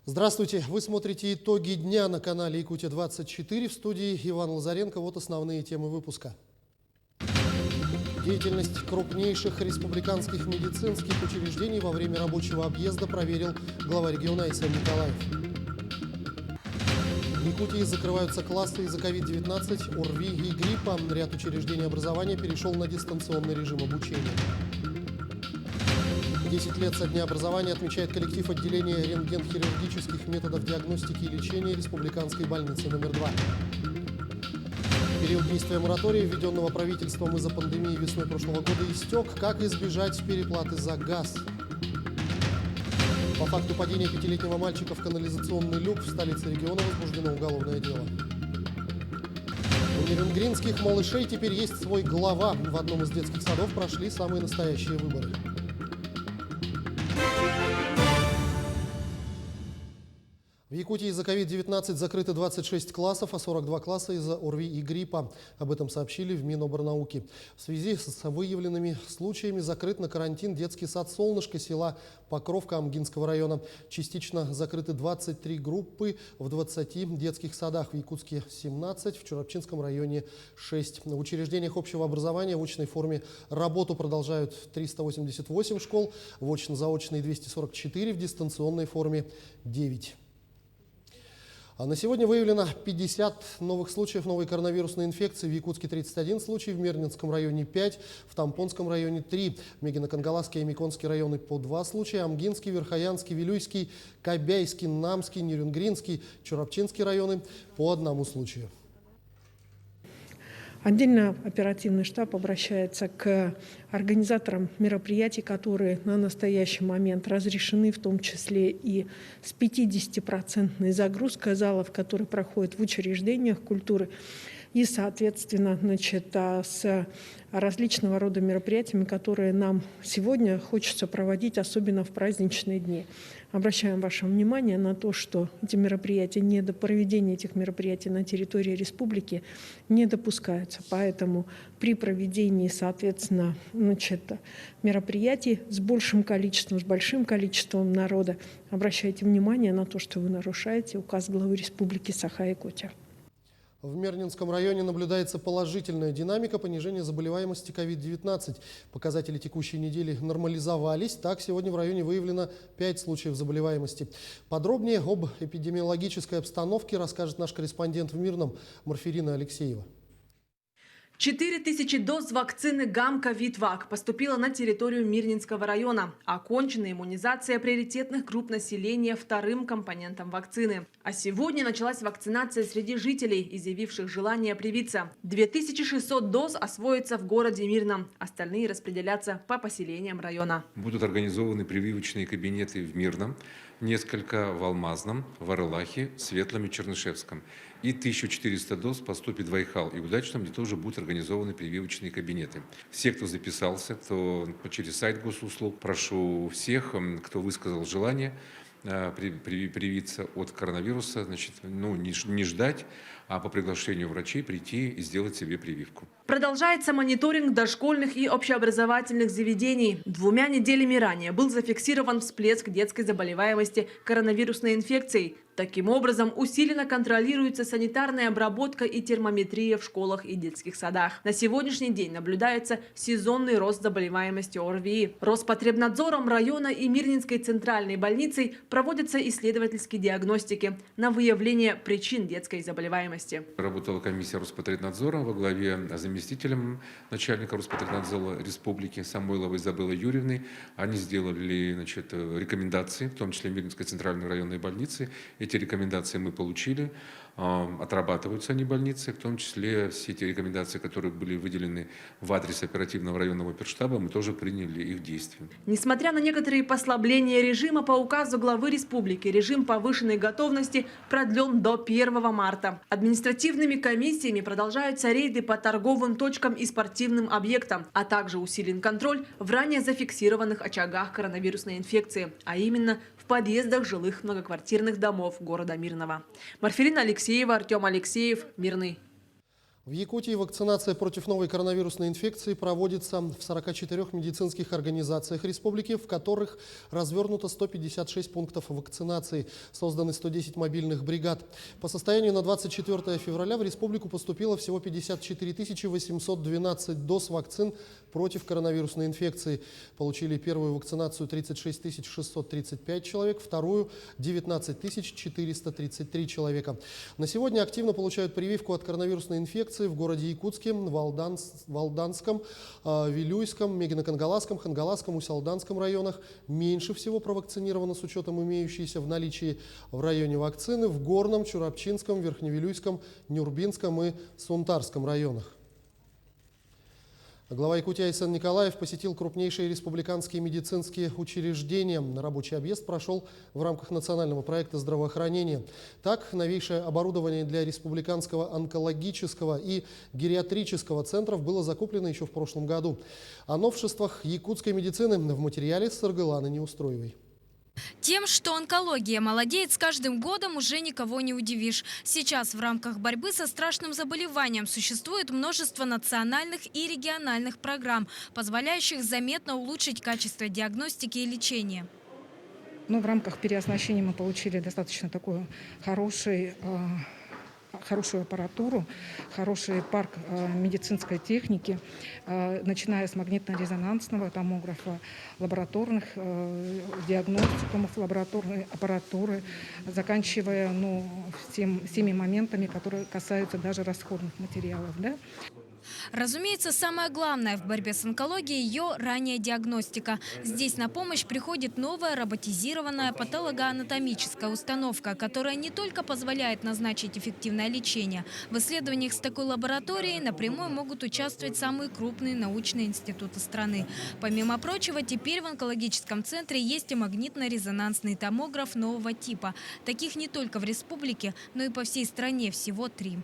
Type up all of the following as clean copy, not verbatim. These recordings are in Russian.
Здравствуйте! Вы смотрите итоги дня на канале Якутия-24. В студии Иван Лазаренко. Вот основные темы выпуска. Деятельность крупнейших республиканских медицинских учреждений во время рабочего объезда проверил глава региона Айсен Николаев. В Якутии закрываются классы из-за COVID-19, ОРВИ и гриппа. Ряд учреждений образования перешел на дистанционный режим обучения. 10 лет со дня образования отмечает коллектив отделения рентген-хирургических методов диагностики и лечения Республиканской больницы номер 2. Период действия моратория, введенного правительством из-за пандемии весной прошлого года, истек. Как избежать переплаты за газ? По факту падения 5-летнего мальчика в канализационный люк в столице региона возбуждено уголовное дело. У нерюнгринских малышей теперь есть свой глава. В одном из детских садов прошли самые настоящие выборы. В Якутии из-за COVID-19 закрыты 26 классов, а 42 класса из-за ОРВИ и гриппа. Об этом сообщили в Миноборнауки. В связи с выявленными случаями закрыт на карантин детский сад «Солнышко» села Покровка Амгинского района. Частично закрыты 23 группы в 20 детских садах. В Якутске 17, в Чурапчинском районе 6. В учреждениях общего образования в очной форме работу продолжают 388 школ, в очно-заочной 244, в дистанционной форме 9. А на сегодня выявлено 50 новых случаев новой коронавирусной инфекции. В Якутске 31 случай, в Мернинском районе 5, в Тампонском районе 3, в Мегино-Кангаласский и Миконский районы по 2 случая, Амгинский, Верхоянский, Вилюйский, Кобяйский, Намский, Нерюнгринский, Чурапчинский районы по 1 случаю. Отдельно оперативный штаб обращается к организаторам мероприятий, которые на настоящий момент разрешены, в том числе и с 50% загрузкой залов, которые проходят в учреждениях культуры, и, соответственно, с различного рода мероприятиями, которые нам сегодня хочется проводить, особенно в праздничные дни. Обращаем ваше внимание на то, что эти мероприятия, проведение этих мероприятий на территории республики не допускаются. Поэтому при проведении, соответственно, мероприятий с большим количеством народа, обращайте внимание на то, что вы нарушаете указ главы республики Саха-Якутия. В Мернинском районе наблюдается положительная динамика понижения заболеваемости COVID-19. Показатели текущей недели нормализовались. Так, сегодня в районе выявлено 5 случаев заболеваемости. Подробнее об эпидемиологической обстановке расскажет наш корреспондент в Мирном Марфирина Алексеева. 4000 доз вакцины ГАМ-ковид-ВАК поступило на территорию Мирнинского района. Окончена иммунизация приоритетных групп населения вторым компонентом вакцины. А сегодня началась вакцинация среди жителей, изъявивших желание привиться. 2600 доз освоятся в городе Мирном. Остальные распределятся по поселениям района. Будут организованы прививочные кабинеты в Мирном, несколько в Алмазном, в Арлахе, Светлом и Чернышевском. И 1400 доз поступит в Айхал и Удачном, где тоже будут организованы прививочные кабинеты. Все, кто записался, кто через сайт госуслуг, прошу всех, кто высказал желание привиться от коронавируса, не ждать, а по приглашению врачей прийти и сделать себе прививку. Продолжается мониторинг дошкольных и общеобразовательных заведений. 2 неделями ранее был зафиксирован всплеск детской заболеваемости коронавирусной инфекцией. Таким образом, усиленно контролируется санитарная обработка и термометрия в школах и детских садах. На сегодняшний день наблюдается сезонный рост заболеваемости ОРВИ. Роспотребнадзором района и Мирнинской центральной больницей проводятся исследовательские диагностики на выявление причин детской заболеваемости. Работала комиссия Роспотребнадзора во главе заместителем начальника Роспотребнадзора республики Самойловой Изабеллой Юрьевной. Они сделали рекомендации, в том числе Мирнинской центральной районной больницы. Эти рекомендации мы получили, отрабатываются они больницы, в том числе все эти рекомендации, которые были выделены в адрес оперативного районного оперштаба, мы тоже приняли их действия. Несмотря на некоторые послабления режима, по указу главы республики режим повышенной готовности продлен до 1 марта. Административными комиссиями продолжаются рейды по торговым точкам и спортивным объектам, а также усилен контроль в ранее зафиксированных очагах коронавирусной инфекции, а именно в подъездах жилых многоквартирных домов города Мирного. Марфирина Алексеева, Артем Алексеев, Мирный. В Якутии вакцинация против новой коронавирусной инфекции проводится в 44 медицинских организациях республики, в которых развернуто 156 пунктов вакцинации, созданы 110 мобильных бригад. По состоянию на 24 февраля в республику поступило всего 54 812 доз вакцин против коронавирусной инфекции. Получили первую вакцинацию 36 635 человек, вторую – 19 433 человека. На сегодня активно получают прививку от коронавирусной инфекции в городе Якутске, Валданском, Вилюйском, Мегино-Кангаласском, Хангаласском, Усялданском районах. Меньше всего провакцинировано с учетом имеющейся в наличии в районе вакцины в Горном, Чурапчинском, Верхневилюйском, Нюрбинском и Сунтарском районах. Глава Якутии Айсен Николаев посетил крупнейшие республиканские медицинские учреждения. Рабочий объезд прошел в рамках национального проекта здравоохранения. Так, новейшее оборудование для республиканского онкологического и гериатрического центров было закуплено еще в прошлом году. О новшествах якутской медицины в материале Саргыланы Неустроевой. Тем, что онкология молодеет с каждым годом, уже никого не удивишь. Сейчас в рамках борьбы со страшным заболеванием существует множество национальных и региональных программ, позволяющих заметно улучшить качество диагностики и лечения. В рамках переоснащения мы получили достаточно такую хорошую аппаратуру, хороший парк медицинской техники, начиная с магнитно-резонансного томографа, лабораторных диагностикумов, лабораторной аппаратуры, заканчивая всеми моментами, которые касаются даже расходных материалов. Да? Разумеется, самое главное в борьбе с онкологией – ее ранняя диагностика. Здесь на помощь приходит новая роботизированная патологоанатомическая установка, которая не только позволяет назначить эффективное лечение. В исследованиях с такой лабораторией напрямую могут участвовать самые крупные научные институты страны. Помимо прочего, теперь в онкологическом центре есть и магнитно-резонансный томограф нового типа. Таких не только в республике, но и по всей стране, всего 3.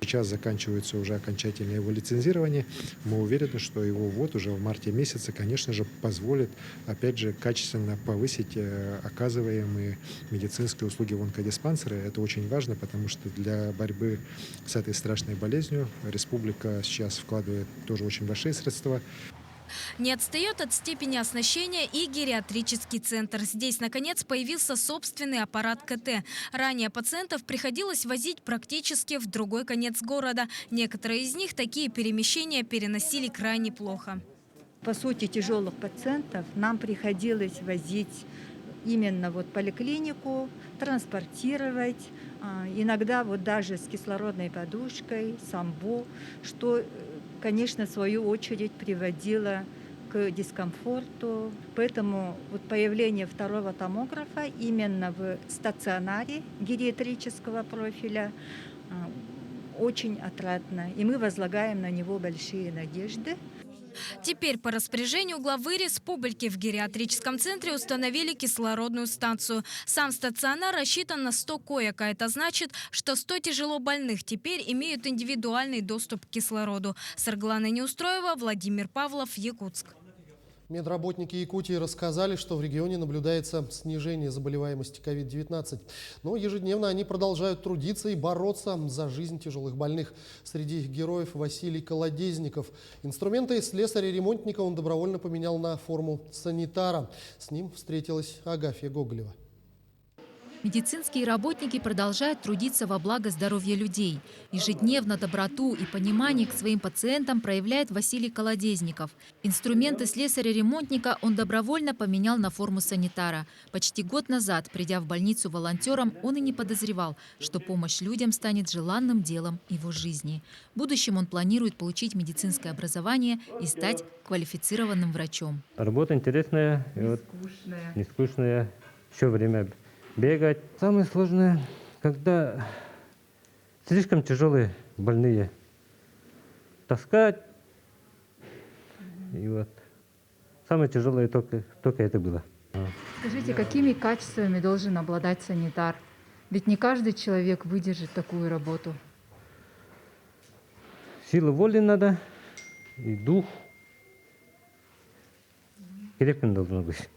Сейчас заканчивается уже окончательное его лицензирование. Мы уверены, что его ввод уже в марте месяце, конечно же, позволит, опять же, качественно повысить оказываемые медицинские услуги в онкодиспансере. Это очень важно, потому что для борьбы с этой страшной болезнью республика сейчас вкладывает тоже очень большие средства. Не отстает от степени оснащения и гериатрический центр. Здесь, наконец, появился собственный аппарат КТ. Ранее пациентов приходилось возить практически в другой конец города. Некоторые из них такие перемещения переносили крайне плохо. По сути, тяжелых пациентов нам приходилось возить именно в поликлинику, транспортировать, иногда даже с кислородной подушкой, с амбо, что, конечно, в свою очередь приводило к дискомфорту. Поэтому появление второго томографа именно в стационаре гериатрического профиля очень отрадно. И мы возлагаем на него большие надежды. Теперь по распоряжению главы республики в гериатрическом центре установили кислородную станцию. Сам стационар рассчитан на 100 коек, а это значит, что 100 тяжелобольных теперь имеют индивидуальный доступ к кислороду. Саргылана Неустроева, Владимир Павлов, Якутск. Медработники Якутии рассказали, что в регионе наблюдается снижение заболеваемости COVID-19. Но ежедневно они продолжают трудиться и бороться за жизнь тяжелых больных. Среди их героев Василий Колодезников. Инструменты слесаря-ремонтника он добровольно поменял на форму санитара. С ним встретилась Агафья Гоголева. Медицинские работники продолжают трудиться во благо здоровья людей. Ежедневно доброту и понимание к своим пациентам проявляет Василий Колодезников. Инструменты слесаря-ремонтника он добровольно поменял на форму санитара. Почти год назад, придя в больницу волонтером, он и не подозревал, что помощь людям станет желанным делом его жизни. В будущем он планирует получить медицинское образование и стать квалифицированным врачом. Работа интересная, не скучная, все время бегать. Самое сложное, когда слишком тяжелые больные. Таскать. И самое тяжелое только это было. Скажите, какими качествами должен обладать санитар? Ведь не каждый человек выдержит такую работу. Сила воли надо и дух. Крепким должно быть.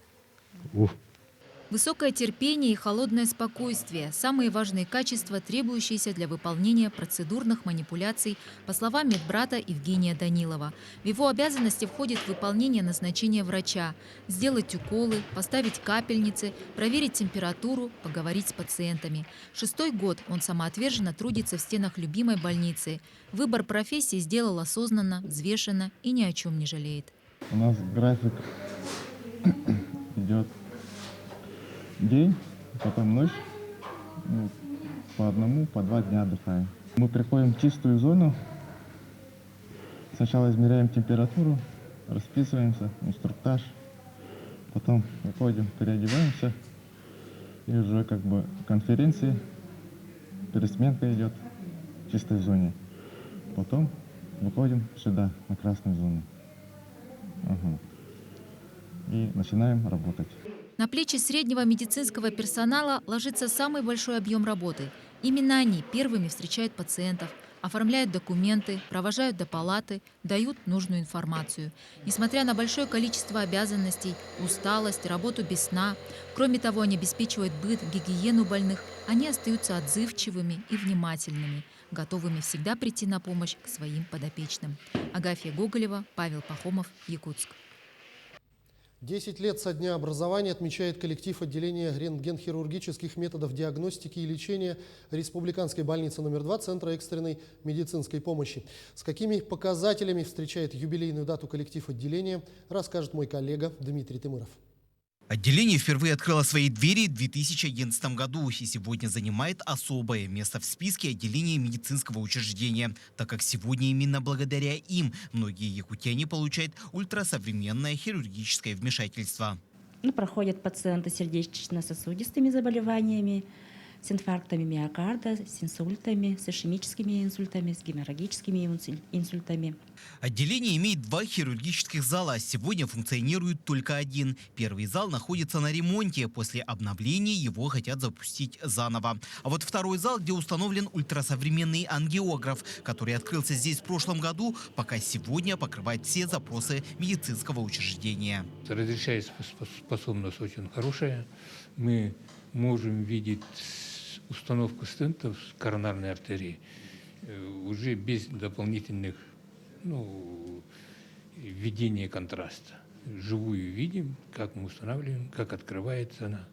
Высокое терпение и холодное спокойствие – самые важные качества, требующиеся для выполнения процедурных манипуляций, по словам медбрата Евгения Данилова. В его обязанности входит выполнение назначения врача – сделать уколы, поставить капельницы, проверить температуру, поговорить с пациентами. 6-й год он самоотверженно трудится в стенах любимой больницы. Выбор профессии сделал осознанно, взвешенно и ни о чем не жалеет. У нас график идет день, потом ночь, по одному, по 2 дня отдыхаем. Мы приходим в чистую зону, сначала измеряем температуру, расписываемся, инструктаж, потом выходим, переодеваемся, и уже как бы конференции, пересменка идет в чистой зоне. Потом выходим сюда, на красную зону. И начинаем работать. На плечи среднего медицинского персонала ложится самый большой объем работы. Именно они первыми встречают пациентов, оформляют документы, провожают до палаты, дают нужную информацию. Несмотря на большое количество обязанностей, усталость, работу без сна, кроме того, они обеспечивают быт, гигиену больных, они остаются отзывчивыми и внимательными, готовыми всегда прийти на помощь к своим подопечным. Агафья Гоголева, Павел Пахомов, Якутск. 10 лет со дня образования отмечает коллектив отделения рентгенхирургических методов диагностики и лечения Республиканской больницы номер 2 Центра экстренной медицинской помощи. С какими показателями встречает юбилейную дату коллектив отделения, расскажет мой коллега Дмитрий Тымыров. Отделение впервые открыло свои двери в 2011 году и сегодня занимает особое место в списке отделений медицинского учреждения, так как сегодня именно благодаря им многие якутяне получают ультрасовременное хирургическое вмешательство. Проходят пациенты с сердечно-сосудистыми заболеваниями, с инфарктами миокарда, с инсультами, с ишемическими инсультами, с геморрагическими инсультами. Отделение имеет 2 хирургических зала. Сегодня функционирует только один. Первый зал находится на ремонте. После обновления его хотят запустить заново. А вот второй зал, где установлен ультрасовременный ангиограф, который открылся здесь в прошлом году, пока сегодня покрывает все запросы медицинского учреждения. Разрешаемость очень хорошая. Мы можем видеть установку стентов с коронарной артерии уже без дополнительных введения контраста. Живую видим, как мы устанавливаем, как открывается она,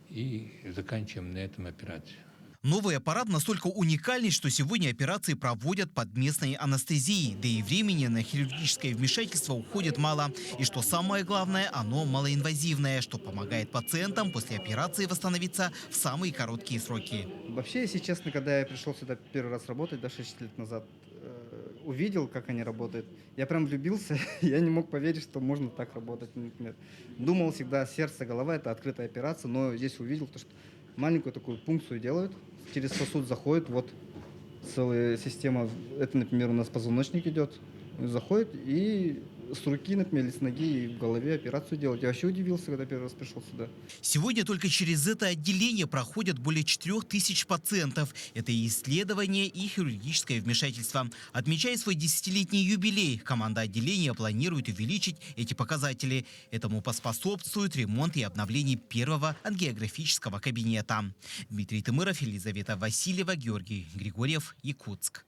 и заканчиваем на этом операцию. Новый аппарат настолько уникальный, что сегодня операции проводят под местной анестезией. Да и времени на хирургическое вмешательство уходит мало. И что самое главное, оно малоинвазивное, что помогает пациентам после операции восстановиться в самые короткие сроки. Вообще, если честно, когда я пришел сюда первый раз работать, 6 лет назад, увидел, как они работают, я прям влюбился. Я не мог поверить, что можно так работать, например. Думал всегда, сердце, голова – это открытая операция, но здесь увидел, что маленькую такую пункцию делают, через сосуд заходит, вот целая система, это, например, у нас позвоночник идет, заходит и с руки, например, или с ноги и в голове операцию делать. Я вообще удивился, когда первый раз пришел сюда. Сегодня только через это отделение проходят более 4000 пациентов. Это и исследование, и хирургическое вмешательство. Отмечая свой 10-летний юбилей, команда отделения планирует увеличить эти показатели. Этому поспособствует ремонт и обновление первого ангиографического кабинета. Дмитрий Тымыров, Елизавета Васильева, Георгий Григорьев, Якутск.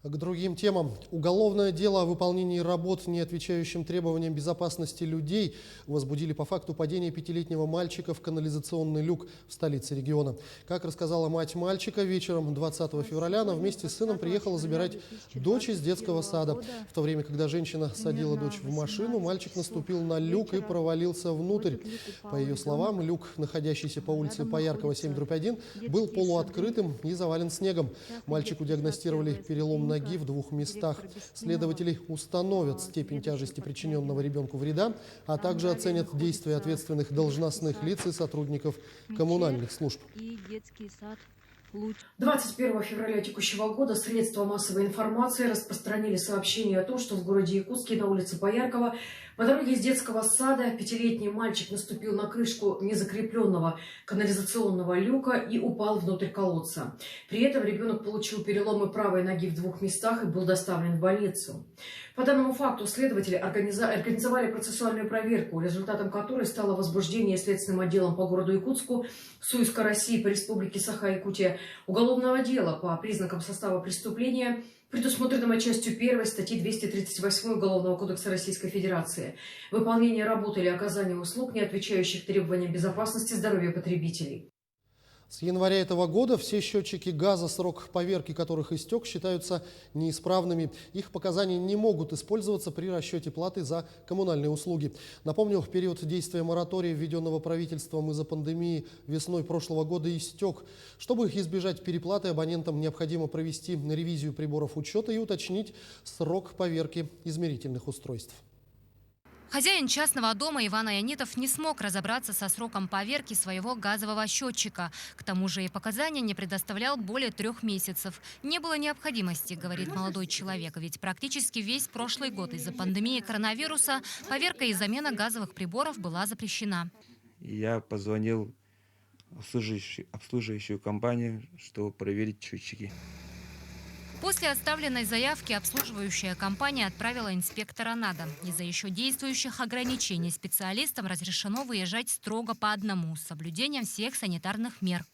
К другим темам. Уголовное дело о выполнении работ, не отвечающим требованиям безопасности людей, возбудили по факту падения 5-летнего мальчика в канализационный люк в столице региона. Как рассказала мать мальчика, вечером 20 февраля она вместе с сыном приехала забирать дочь из детского сада. В то время, когда женщина садила дочь в машину, мальчик наступил на люк и провалился внутрь. По ее словам, люк, находящийся по улице Пояркова, 7/1, был полуоткрытым и завален снегом. Мальчику диагностировали перелом ноги в 2 местах. Следователи установят степень тяжести причиненного ребенку вреда, а также оценят действия ответственных должностных лиц и сотрудников коммунальных служб. 21 февраля текущего года средства массовой информации распространили сообщение о том, что в городе Якутске на улице Пояркова по дороге из детского сада 5-летний мальчик наступил на крышку незакрепленного канализационного люка и упал внутрь колодца. При этом ребенок получил переломы правой ноги в 2 местах и был доставлен в больницу. По данному факту следователи организовали процессуальную проверку, результатом которой стало возбуждение Следственным отделом по городу Якутску, СУИСК России по республике Саха-Якутия уголовного дела по признакам состава преступления, предусмотренного частью 1 статьи 238 Уголовного кодекса Российской Федерации. Выполнение работы или оказание услуг, не отвечающих требованиям безопасности здоровья потребителей. С января этого года все счетчики газа, срок поверки которых истек, считаются неисправными. Их показания не могут использоваться при расчете платы за коммунальные услуги. Напомню, период действия моратория, введенного правительством из-за пандемии, весной прошлого года истек. Чтобы избежать переплаты, абонентам необходимо провести ревизию приборов учета и уточнить срок поверки измерительных устройств. Хозяин частного дома Иван Ионитов не смог разобраться со сроком поверки своего газового счетчика. К тому же и показания не предоставлял более 3 месяцев. Не было необходимости, говорит молодой человек, ведь практически весь прошлый год из-за пандемии коронавируса поверка и замена газовых приборов была запрещена. Я позвонил в обслуживающую компанию, чтобы проверить счетчики. После оставленной заявки обслуживающая компания отправила инспектора на дом. Из-за еще действующих ограничений специалистам разрешено выезжать строго по одному, с соблюдением всех санитарных мер.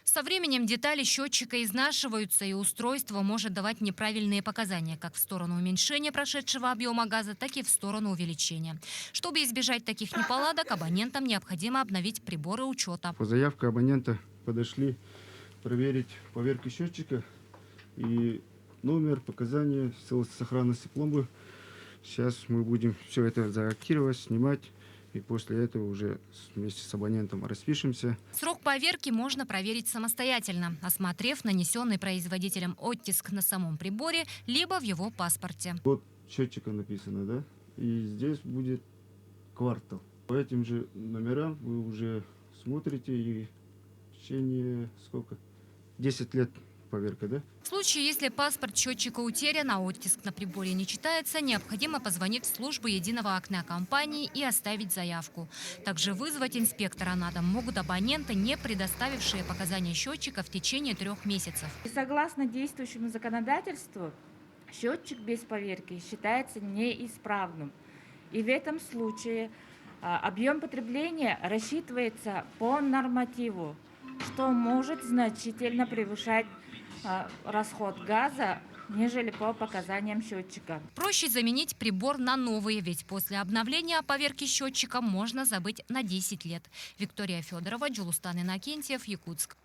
Со временем детали счетчика изнашиваются, и устройство может давать неправильные показания как в сторону уменьшения прошедшего объема газа, так и в сторону увеличения. Чтобы избежать таких неполадок, абонентам необходимо обновить приборы учета. По заявке абонента подошли проверить поверку счетчика. И номер, показания, сохранности пломбы. Сейчас мы будем все это заактировать, снимать. И после этого уже вместе с абонентом распишемся. Срок поверки можно проверить самостоятельно, осмотрев нанесенный производителем оттиск на самом приборе, либо в его паспорте. Вот счетчика написано, да? И здесь будет квартал. По этим же номерам вы уже смотрите, и в течение сколько? 10 лет. Поверка, да? В случае, если паспорт счетчика утерян, а оттиск на приборе не читается, необходимо позвонить в службу единого окна компании и оставить заявку. Также вызвать инспектора на дом могут абоненты, не предоставившие показания счетчика в течение 3 месяцев. Согласно действующему законодательству, счетчик без поверки считается неисправным. И в этом случае объем потребления рассчитывается по нормативу, что может значительно превышать расход газа, нежели по показаниям счетчика. Проще заменить прибор на новый, ведь после обновления поверки счетчика можно забыть на 10 лет. Виктория Федорова, Джулустан Иннокентьев, Якутск.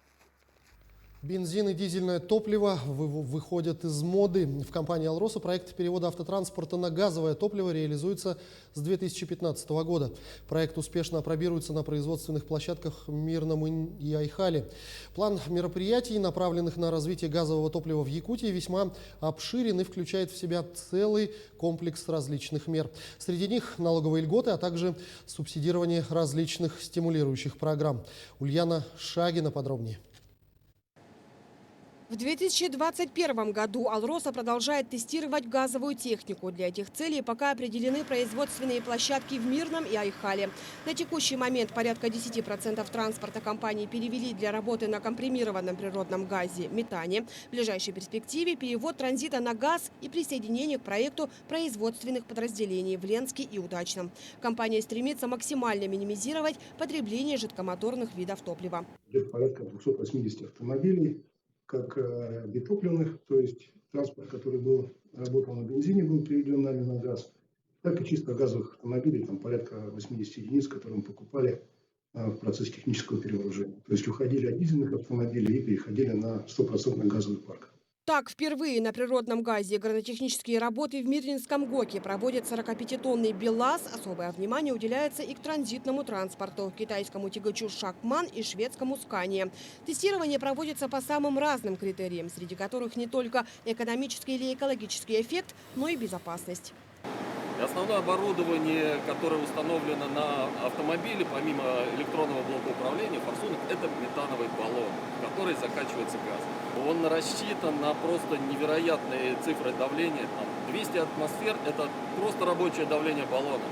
Бензин и дизельное топливо выходят из моды. В компании «Алроса» проект перевода автотранспорта на газовое топливо реализуется с 2015 года. Проект успешно апробируется на производственных площадках в Мирном и Айхале. План мероприятий, направленных на развитие газового топлива в Якутии, весьма обширен и включает в себя целый комплекс различных мер. Среди них налоговые льготы, а также субсидирование различных стимулирующих программ. Ульяна Шагина подробнее. В 2021 году «Алроса» продолжает тестировать газовую технику. Для этих целей пока определены производственные площадки в Мирном и Айхале. На текущий момент порядка 10% транспорта компании перевели для работы на компримированном природном газе метане. В ближайшей перспективе перевод транзита на газ и присоединение к проекту производственных подразделений в Ленске и Удачном. Компания стремится максимально минимизировать потребление жидкомоторных видов топлива. Порядка 280 автомобилей, как битопливных, то есть транспорт, который работал на бензине, был переведен нами на газ, так и чисто газовых автомобилей, там порядка 80 единиц, которые мы покупали в процессе технического перевооружения. То есть уходили от дизельных автомобилей и переходили на 100% газовый парк. Так, впервые на природном газе агротехнические работы в Мирнинском ГОКе проводят 45-тонный БелАЗ. Особое внимание уделяется и к транзитному транспорту, китайскому тягачу «Шакман» и шведскому «Скания». Тестирование проводится по самым разным критериям, среди которых не только экономический или экологический эффект, но и безопасность. Основное оборудование, которое установлено на автомобиле, помимо электронного блока управления, форсунок, это метановый баллон, в который закачивается газ. Он рассчитан на просто невероятные цифры давления. 200 атмосфер – это просто рабочее давление баллона.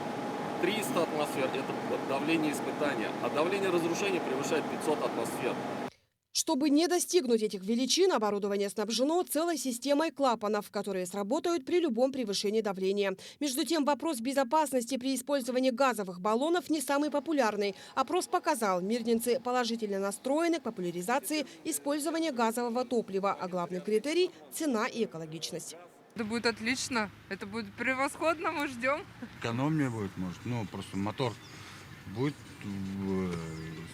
300 атмосфер – это давление испытания, а давление разрушения превышает 500 атмосфер. Чтобы не достигнуть этих величин, оборудование снабжено целой системой клапанов, которые сработают при любом превышении давления. Между тем, вопрос безопасности при использовании газовых баллонов не самый популярный. Опрос показал, мирнинцы положительно настроены к популяризации использования газового топлива, а главный критерий – цена и экологичность. Это будет отлично, это будет превосходно, мы ждем. Экономнее будет, может, просто мотор будет,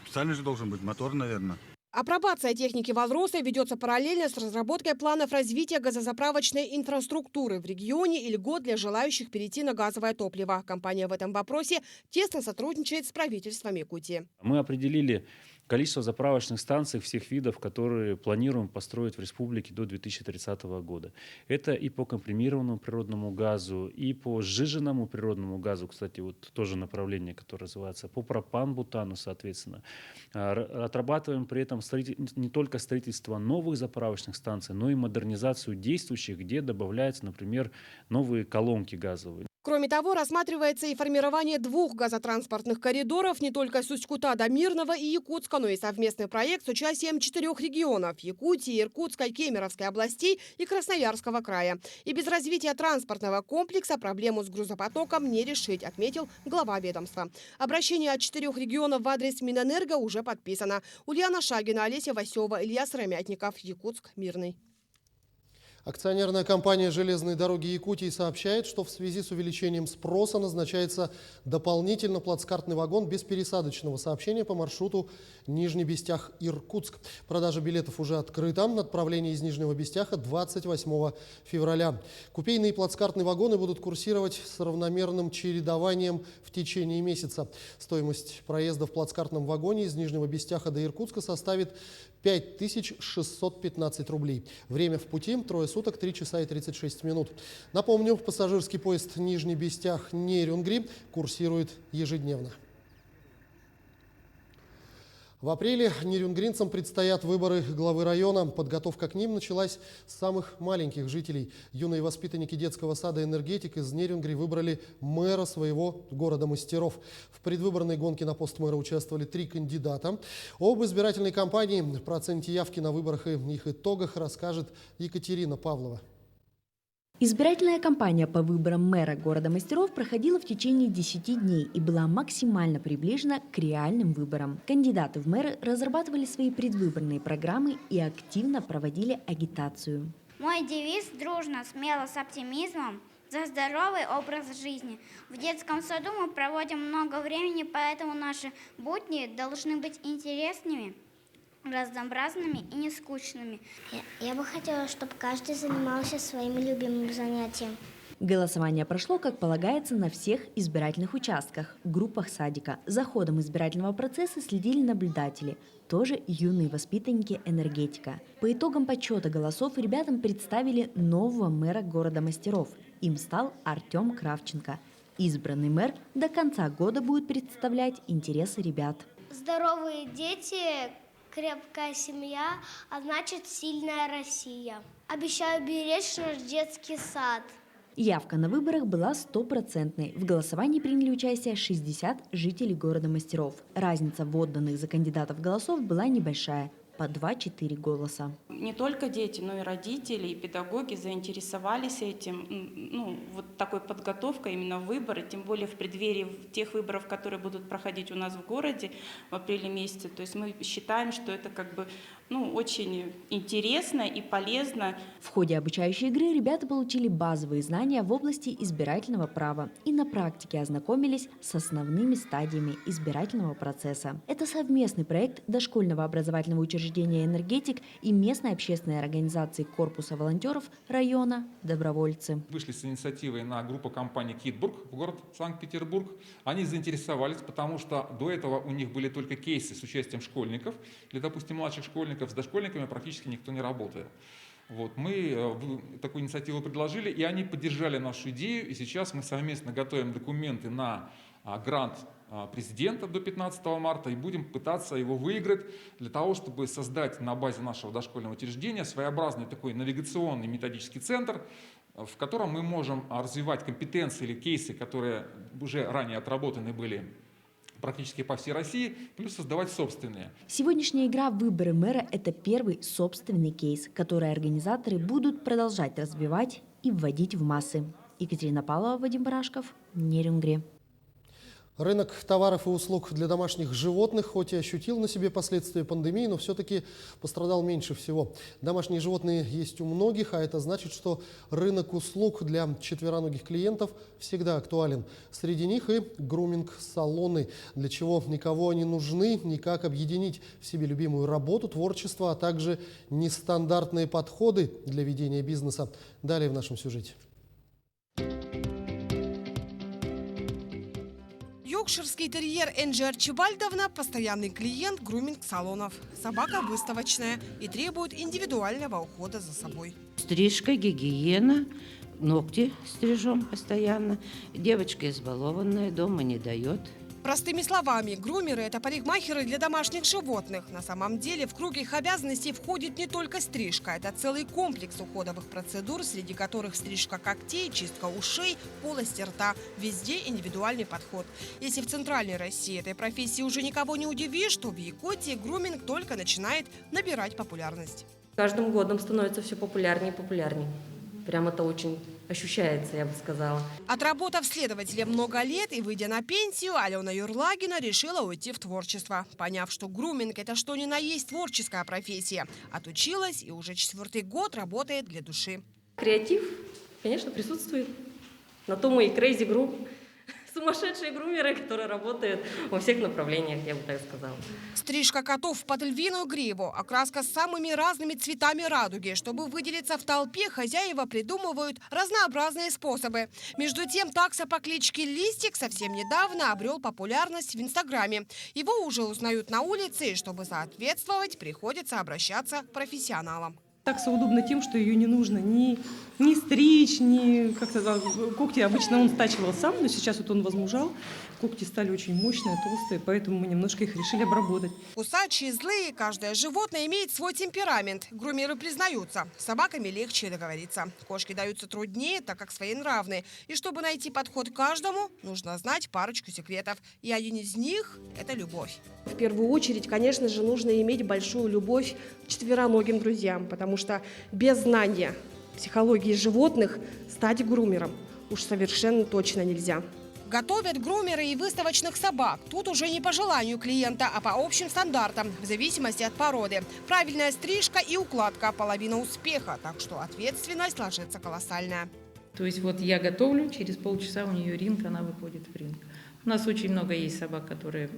специально же должен быть мотор, наверное. Апробация техники «Валроса» ведется параллельно с разработкой планов развития газозаправочной инфраструктуры в регионе и льгот для желающих перейти на газовое топливо. Компания в этом вопросе тесно сотрудничает с правительством Якутии. Мы определили количество заправочных станций всех видов, которые планируем построить в республике до 2030 года. Это и по компримированному природному газу, и по сжиженному природному газу, кстати, вот тоже направление, которое называется, по пропан-бутану, соответственно. Отрабатываем при этом не только строительство новых заправочных станций, но и модернизацию действующих, где добавляются, например, новые колонки газовые. Кроме того, рассматривается и формирование 2 газотранспортных коридоров не только с Усть-Кута до Мирного и Якутска, но и совместный проект с участием 4 регионов – Якутии, Иркутской, Кемеровской областей и Красноярского края. И без развития транспортного комплекса проблему с грузопотоком не решить, отметил глава ведомства. Обращение от 4 регионов в адрес Минэнерго уже подписано. Ульяна Шагина, Олеся Васева, Илья Сыромятников, Якутск, Мирный. Акционерная компания «Железные дороги Якутии» сообщает, что в связи с увеличением спроса назначается дополнительно плацкартный вагон без пересадочного сообщения по маршруту Нижний Бестях-Иркутск. Продажа билетов уже открыта. Отправление из Нижнего Бестяха 28 февраля. Купейные и плацкартные вагоны будут курсировать с равномерным чередованием в течение месяца. Стоимость проезда в плацкартном вагоне из Нижнего Бестяха до Иркутска составит 5615 рублей. Время в пути – трое суток, 3 часа и 36 минут. Напомню, пассажирский поезд Нижний Бестях-Нерюнгри курсирует ежедневно. В апреле нерюнгринцам предстоят выборы главы района. Подготовка к ним началась с самых маленьких жителей. Юные воспитанники детского сада «Энергетик» из Нерюнгри выбрали мэра своего города мастеров. В предвыборной гонке на пост мэра участвовали 3 кандидата. Об избирательной кампании, проценте явки на выборах и их итогах расскажет Екатерина Павлова. Избирательная кампания по выборам мэра города мастеров проходила в течение 10 дней и была максимально приближена к реальным выборам. Кандидаты в мэры разрабатывали свои предвыборные программы и активно проводили агитацию. Мой девиз – дружно, смело, с оптимизмом, за здоровый образ жизни. В детском саду мы проводим много времени, поэтому наши будни должны быть интересными, разнообразными и не скучными. Я бы хотела, чтобы каждый занимался своим любимым занятием. Голосование прошло, как полагается, на всех избирательных участках, группах садика. За ходом избирательного процесса следили наблюдатели, тоже юные воспитанники «Энергетика». По итогам подсчета голосов ребятам представили нового мэра города мастеров. Им стал Артем Кравченко. Избранный мэр до конца года будет представлять интересы ребят. Здоровые дети, крепкая семья, а значит сильная Россия. Обещаю беречь наш детский сад. Явка на выборах была 100%. В голосовании приняли участие 60 жителей города мастеров. Разница в отданных за кандидатов голосов была небольшая – по 2-4 голоса. Не только дети, но и родители, и педагоги заинтересовались этим, вот такой подготовкой именно в выборы, тем более в преддверии тех выборов, которые будут проходить у нас в городе в апреле месяце. То есть мы считаем, что это очень интересно и полезно. В ходе обучающей игры ребята получили базовые знания в области избирательного права и на практике ознакомились с основными стадиями избирательного процесса. Это совместный проект дошкольного образовательного учреждения «Энергетик» и местной общественной организации корпуса волонтеров района «Добровольцы». Вышли с инициативой на группу компании «Китбург» в город Санкт-Петербург. Они заинтересовались, потому что до этого у них были только кейсы с участием школьников, или, допустим, младших школьников. С дошкольниками практически никто не работает. Мы такую инициативу предложили, и они поддержали нашу идею. И сейчас мы совместно готовим документы на грант президента до 15 марта и будем пытаться его выиграть для того, чтобы создать на базе нашего дошкольного учреждения своеобразный такой навигационный методический центр, в котором мы можем развивать компетенции или кейсы, которые уже ранее отработаны были практически по всей России, плюс создавать собственные. Сегодняшняя игра «Выборы мэра» – это первый собственный кейс, который организаторы будут продолжать развивать и вводить в массы. Екатерина Павлова, Вадим Барашков, Нерюнгри. Рынок товаров и услуг для домашних животных хоть и ощутил на себе последствия пандемии, но все-таки пострадал меньше всего. Домашние животные есть у многих, а это значит, что рынок услуг для четвероногих клиентов всегда актуален. Среди них и груминг-салоны. Для чего никого они нужны, никак объединить в себе любимую работу, творчество, а также нестандартные подходы для ведения бизнеса. Далее в нашем сюжете. Йоркширский терьер Энджи Арчибальдовна – постоянный клиент груминг-салонов. Собака выставочная и требует индивидуального ухода за собой. Стрижка, гигиена, ногти стрижем постоянно. Девочка избалованная, дома не дает. Простыми словами, грумеры – это парикмахеры для домашних животных. На самом деле в круг их обязанностей входит не только стрижка. Это целый комплекс уходовых процедур, среди которых стрижка когтей, чистка ушей, полости рта. Везде индивидуальный подход. Если в Центральной России этой профессии уже никого не удивишь, то в Якутии груминг только начинает набирать популярность. Каждым годом становится все популярнее и популярнее. Прям это очень ощущается, я бы сказала. Отработав следователем много лет и выйдя на пенсию, Алена Юрлагина решила уйти в творчество. Поняв, что груминг – это что ни на есть творческая профессия. Отучилась и уже 4-й год работает для души. Креатив, конечно, присутствует. На то мы и Crazy Group. Сумасшедшие грумеры, которые работают во всех направлениях, я бы так сказала. Стрижка котов под львиную гриву, окраска с самыми разными цветами радуги. Чтобы выделиться в толпе, хозяева придумывают разнообразные способы. Между тем, такса по кличке Листик совсем недавно обрел популярность в Инстаграме. Его уже узнают на улице, и чтобы соответствовать, приходится обращаться к профессионалам. Такса удобна тем, что ее не нужно ни стричь, ни как-то когти обычно он стачивал сам, но сейчас вот он возмужал. Когти стали очень мощные, толстые, поэтому мы немножко их решили обработать. Кусачие, злые, каждое животное имеет свой темперамент. Грумеры признаются, с собаками легче договориться. Кошки даются труднее, так как своенравные. И чтобы найти подход к каждому, нужно знать парочку секретов. И один из них – это любовь. В первую очередь, конечно же, нужно иметь большую любовь к четвероногим друзьям, потому что без знания психологии животных стать грумером уж совершенно точно нельзя. Готовят грумеры и выставочных собак. Тут уже не по желанию клиента, а по общим стандартам, в зависимости от породы. Правильная стрижка и укладка – половина успеха, так что ответственность ложится колоссальная. То есть вот я готовлю, через полчаса у нее ринг, она выходит в ринг. У нас очень много есть собак, которые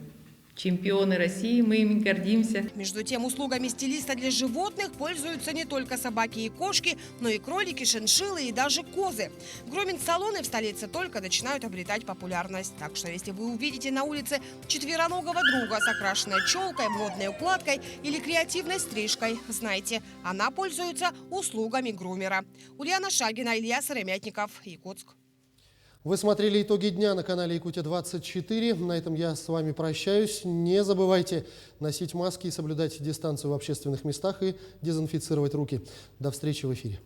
чемпионы России, мы ими гордимся. Между тем, услугами стилиста для животных пользуются не только собаки и кошки, но и кролики, шиншиллы и даже козы. Груминг-салоны в столице только начинают обретать популярность. Так что, если вы увидите на улице четвероногого друга с окрашенной челкой, модной укладкой или креативной стрижкой, знайте, она пользуется услугами грумера. Ульяна Шагина, Илья Сыромятников, Якутск. Вы смотрели итоги дня на канале Якутия-24. На этом я с вами прощаюсь. Не забывайте носить маски и соблюдать дистанцию в общественных местах и дезинфицировать руки. До встречи в эфире.